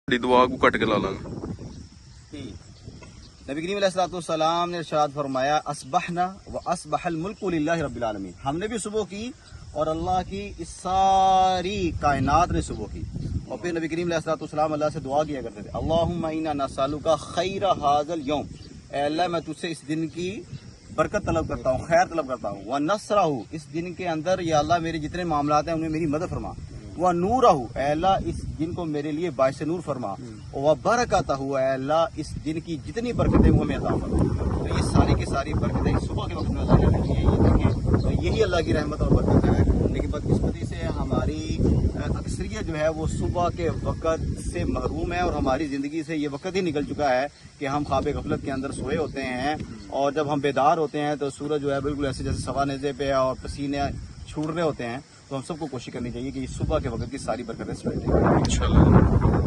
دعا کو کٹ کے لا لاں نبی کریم علیہ الصلوۃ والسلام نے ارشاد فرمایا اصبحنا واصبح الملک للہ رب العالمین، ہم نے بھی صبح کی اور اللہ کی اس ساری کائنات نے صبح کی۔ اور پھر نبی کریم علیہ الصلوۃ والسلام اللہ سے دعا کیا کرتے تھے اللہم انا نسألک خیر ھذا اليوم، اے اللہ میں تجھ سے اس دن کی برکت طلب کرتا ہوں، خیر طلب کرتا ہوں، ونصرہ، اس دن کے اندر یا اللہ میرے جتنے معاملات ہیں انہیں میری مدد فرما، وَنُورَهُ، اے اللہ اس دن کو میرے لیے باعث نور فرما، وَبَرَكَتَهُ، اے اللہ اس دن کی جتنی برکتیں وہ ہمیں عطا فرما۔ تو یہ ساری کی ساری برکتیں صبح کے وقت میں اللہ نے رکھی ہیں، یہ دیکھیں تو یہی اللہ کی رحمت اور برکت ہے۔ لیکن بدقسمتی سے ہماری اکثریت جو ہے وہ صبح کے وقت سے محروم ہے، اور ہماری زندگی سے یہ وقت ہی نکل چکا ہے کہ ہم خواب غفلت کے اندر سوئے ہوتے ہیں، اور جب ہم بیدار ہوتے ہیں تو سورج جو ہے بالکل ایسے جیسے سوا نیزے پہ اور پسینے چھوٹ رہے ہوتے ہیں۔ تو ہم سب کو کوشش کرنی چاہیے کہ صبح کے وقت کی ساری برکتیں سمیٹیں۔ انشاءاللہ۔